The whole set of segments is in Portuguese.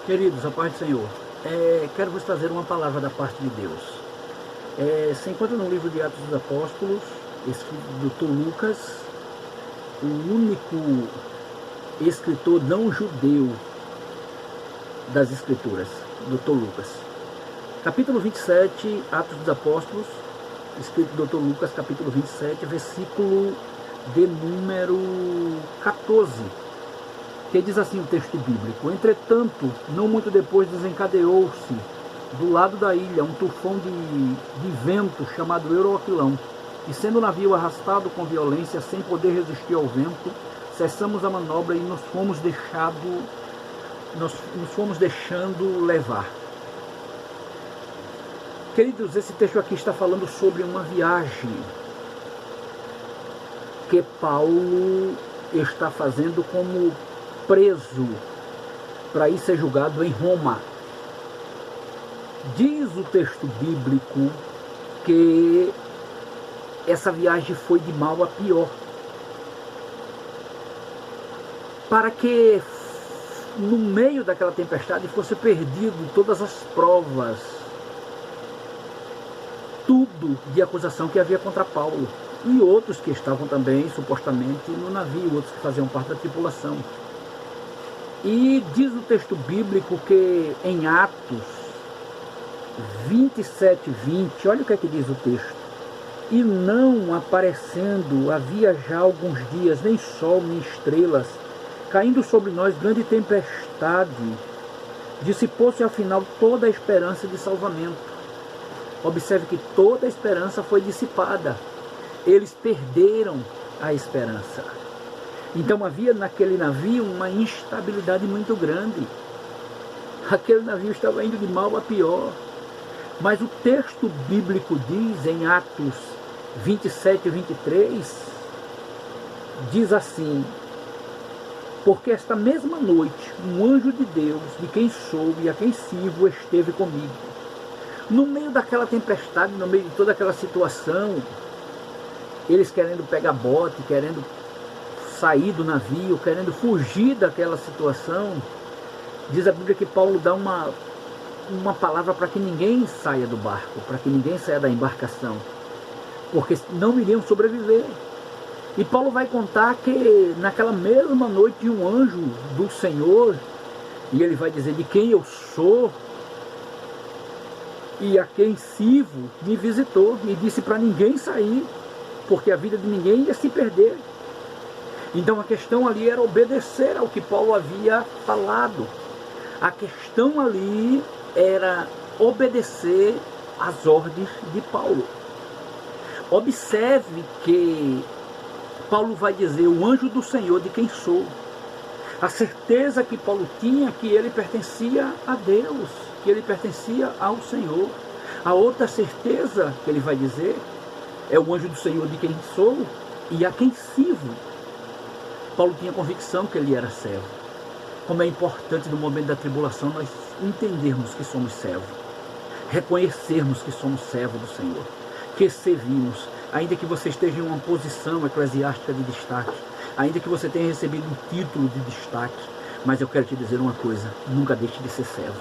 Queridos, a paz do Senhor. Quero vos trazer uma palavra da parte de Deus. Se encontra no livro de Atos dos Apóstolos, escrito do Dr. Lucas, o único escritor não judeu das Escrituras, Dr. Lucas. Capítulo 27, Atos dos Apóstolos, escrito do Dr. Lucas, capítulo 27, versículo de número 14. Que diz assim o texto bíblico: entretanto, não muito depois desencadeou-se do lado da ilha um tufão de vento chamado Euroquilão, e sendo o navio arrastado com violência, sem poder resistir ao vento, cessamos a manobra e nos fomos deixando levar. Queridos, esse texto aqui está falando sobre uma viagem que Paulo está fazendo como preso para ir ser julgado em Roma. Diz o texto bíblico que essa viagem foi de mal a pior, para que no meio daquela tempestade fosse perdido todas as provas, tudo de acusação que havia contra Paulo e outros que estavam também supostamente no navio, outros que faziam parte da tripulação. E diz o texto bíblico que em Atos 27:20, olha o que é que diz o texto: e não aparecendo havia já alguns dias nem sol nem estrelas, caindo sobre nós grande tempestade, dissipou-se afinal toda a esperança de salvamento. Observe que toda a esperança foi dissipada, eles perderam a esperança. Então havia naquele navio uma instabilidade muito grande. Aquele navio estava indo de mal a pior. Mas o texto bíblico diz em Atos 27:23, diz assim: porque esta mesma noite um anjo de Deus, de quem sou e a quem sirvo, esteve comigo. No meio daquela tempestade, no meio de toda aquela situação, eles querendo pegar bote, querendo sair do navio, querendo fugir daquela situação, diz a Bíblia que Paulo dá uma palavra para que ninguém saia do barco, para que ninguém saia da embarcação, porque não iriam sobreviver. E Paulo vai contar que naquela mesma noite um anjo do Senhor, e ele vai dizer de quem eu sou e a quem sirvo, me visitou e disse para ninguém sair, porque a vida de ninguém ia se perder. Então a questão ali era obedecer ao que Paulo havia falado. A questão ali era obedecer às ordens de Paulo. Observe que Paulo vai dizer o anjo do Senhor de quem sou. A certeza que Paulo tinha que ele pertencia a Deus, que ele pertencia ao Senhor. A outra certeza que ele vai dizer é o anjo do Senhor de quem sou e a quem sirvo. Paulo tinha convicção que ele era servo. Como é importante no momento da tribulação nós entendermos que somos servos, reconhecermos que somos servos do Senhor, que servimos, ainda que você esteja em uma posição eclesiástica de destaque, ainda que você tenha recebido um título de destaque, mas eu quero te dizer uma coisa: nunca deixe de ser servo.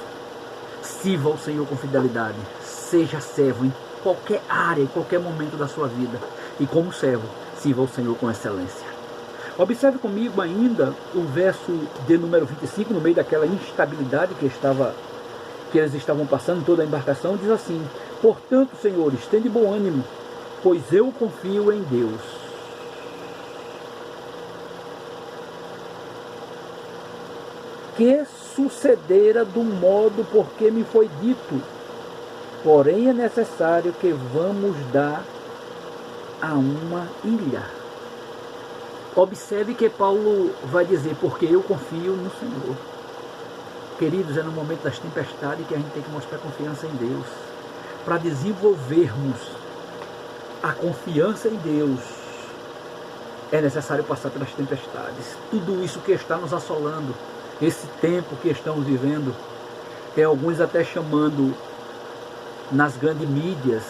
Sirva ao Senhor com fidelidade, seja servo em qualquer área, em qualquer momento da sua vida, e como servo, sirva ao Senhor com excelência. Observe comigo ainda o verso de número 25, no meio daquela instabilidade que eles estavam passando, toda a embarcação, diz assim: portanto, senhores, tende bom ânimo, pois eu confio em Deus. Que sucedera do modo porque me foi dito, porém é necessário que vamos dar a uma ilha. Observe que Paulo vai dizer, porque eu confio no Senhor. Queridos, é no momento das tempestades que a gente tem que mostrar confiança em Deus. Para desenvolvermos a confiança em Deus, é necessário passar pelas tempestades. Tudo isso que está nos assolando, esse tempo que estamos vivendo, tem alguns até chamando nas grandes mídias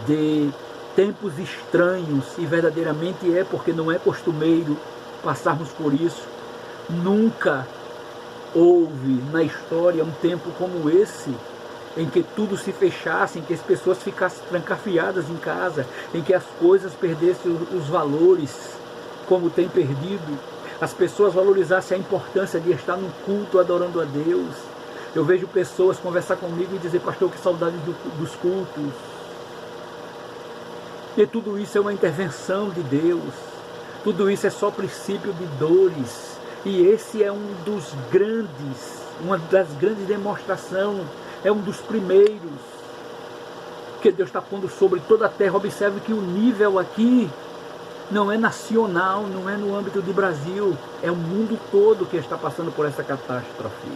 de tempos estranhos, e verdadeiramente é, porque não é costumeiro passarmos por isso. Nunca houve na história um tempo como esse, em que tudo se fechasse, em que as pessoas ficassem trancafiadas em casa, em que as coisas perdessem os valores, como tem perdido, as pessoas valorizassem a importância de estar no culto adorando a Deus. Eu vejo pessoas conversar comigo e dizer: pastor, que saudade dos cultos. E tudo isso é uma intervenção de Deus, tudo isso é só princípio de dores, e esse é uma das grandes demonstrações, é um dos primeiros que Deus está pondo sobre toda a terra. Observe que o nível aqui não é nacional, não é no âmbito de Brasil, é o mundo todo que está passando por essa catástrofe.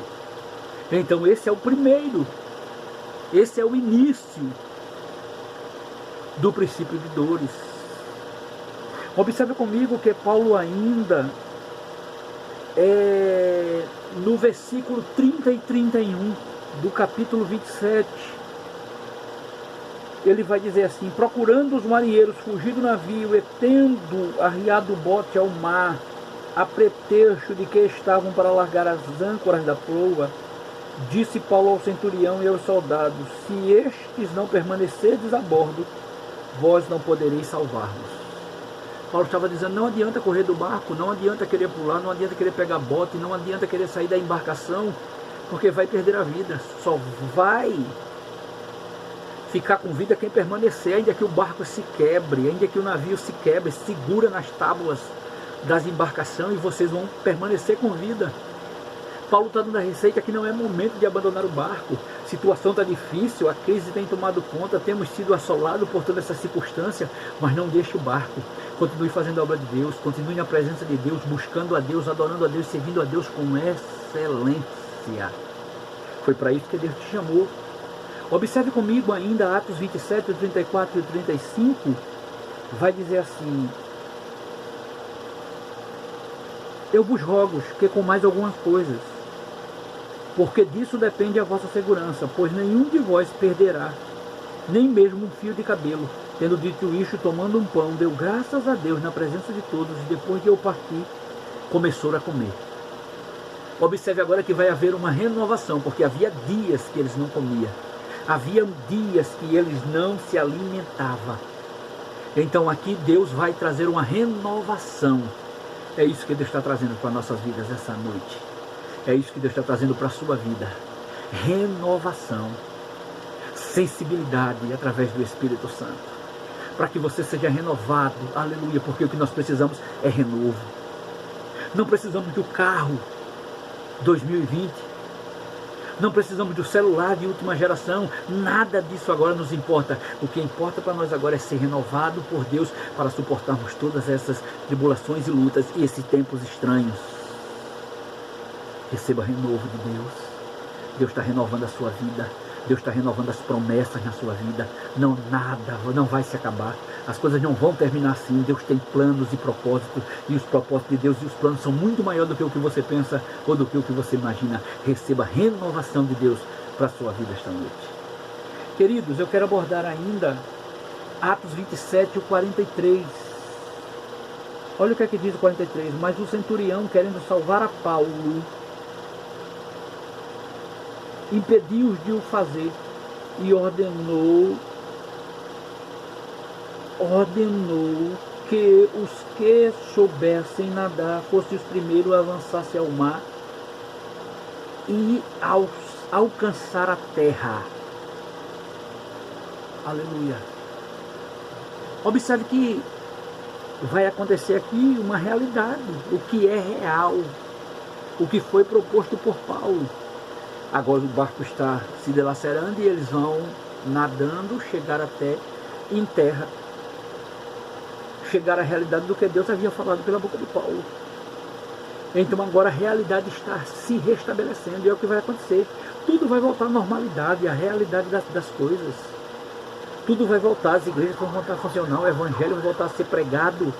Então esse é o primeiro, esse é o início do princípio de dores. Observe comigo que Paulo ainda, no versículo 30 e 31 do capítulo 27, ele vai dizer assim: procurando os marinheiros fugir do navio e tendo arriado o bote ao mar, a pretexto de que estavam para largar as âncoras da proa, disse Paulo ao centurião e aos soldados: se estes não permanecerdes a bordo, vós não podereis salvar-vos. Paulo estava dizendo: não adianta correr do barco, não adianta querer pular, não adianta querer pegar bote, não adianta querer sair da embarcação, porque vai perder a vida. Só vai ficar com vida quem permanecer, ainda que o barco se quebre, ainda que o navio se quebre, segura nas tábuas das embarcações e vocês vão permanecer com vida. Paulo está dando a receita que não é momento de abandonar o barco. A situação está difícil, a crise tem tomado conta, temos sido assolados por toda essa circunstância, mas não deixe o barco. Continue fazendo a obra de Deus, continue na presença de Deus, buscando a Deus, adorando a Deus, servindo a Deus com excelência. Foi para isso que Deus te chamou. Observe comigo ainda Atos 27, 34 e 35, vai dizer assim: eu vos rogo que com mais algumas coisas, porque disso depende a vossa segurança, pois nenhum de vós perderá, nem mesmo um fio de cabelo. Tendo dito isto, tomando um pão, deu graças a Deus na presença de todos, e depois de eu partir, começou a comer. Observe agora que vai haver uma renovação, porque havia dias que eles não comiam, havia dias que eles não se alimentavam. Então aqui Deus vai trazer uma renovação. É isso que Deus está trazendo para nossas vidas essa noite. É isso que Deus está trazendo para a sua vida. Renovação. Sensibilidade através do Espírito Santo. Para que você seja renovado. Aleluia. Porque o que nós precisamos é renovo. Não precisamos do carro 2020. Não precisamos do celular de última geração. Nada disso agora nos importa. O que importa para nós agora é ser renovado por Deus para suportarmos todas essas tribulações e lutas e esses tempos estranhos. Receba renovo de Deus. Deus está renovando a sua vida. Deus está renovando as promessas na sua vida. Não, nada, não vai se acabar. As coisas não vão terminar assim. Deus tem planos e propósitos. E os propósitos de Deus e os planos são muito maiores do que o que você pensa ou do que o que você imagina. Receba renovação de Deus para a sua vida esta noite. Queridos, eu quero abordar ainda Atos 27 e o 43. Olha o que é que diz o 43. Mas o centurião, querendo salvar a Paulo, impediu-os de o fazer e ordenou que os que soubessem nadar fossem os primeiros a avançar-se ao mar e alcançar a terra. Aleluia. Observe que vai acontecer aqui uma realidade, o que é real, o que foi proposto por Paulo. Agora o barco está se dilacerando e eles vão nadando, chegar até em terra, chegar à realidade do que Deus havia falado pela boca de Paulo. Então agora a realidade está se restabelecendo e é o que vai acontecer. Tudo vai voltar à normalidade, à realidade das coisas. Tudo vai voltar, as igrejas vão voltar a funcionar, o evangelho vai voltar a ser pregado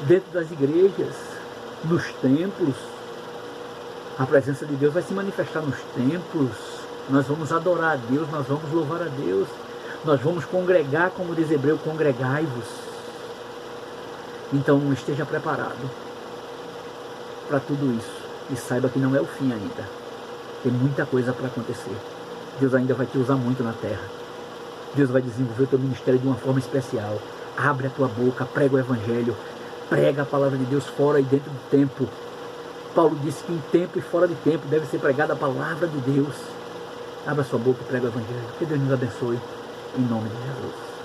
dentro das igrejas, nos templos. A presença de Deus vai se manifestar nos templos. Nós vamos adorar a Deus, nós vamos louvar a Deus. Nós vamos congregar, como diz Hebreu, congregai-vos. Então esteja preparado para tudo isso. E saiba que não é o fim ainda. Tem muita coisa para acontecer. Deus ainda vai te usar muito na terra. Deus vai desenvolver o teu ministério de uma forma especial. Abre a tua boca, prega o evangelho, prega a palavra de Deus fora e dentro do tempo. Paulo disse que em tempo e fora de tempo deve ser pregada a palavra de Deus. Abra sua boca e prega o evangelho. Que Deus nos abençoe, em nome de Jesus.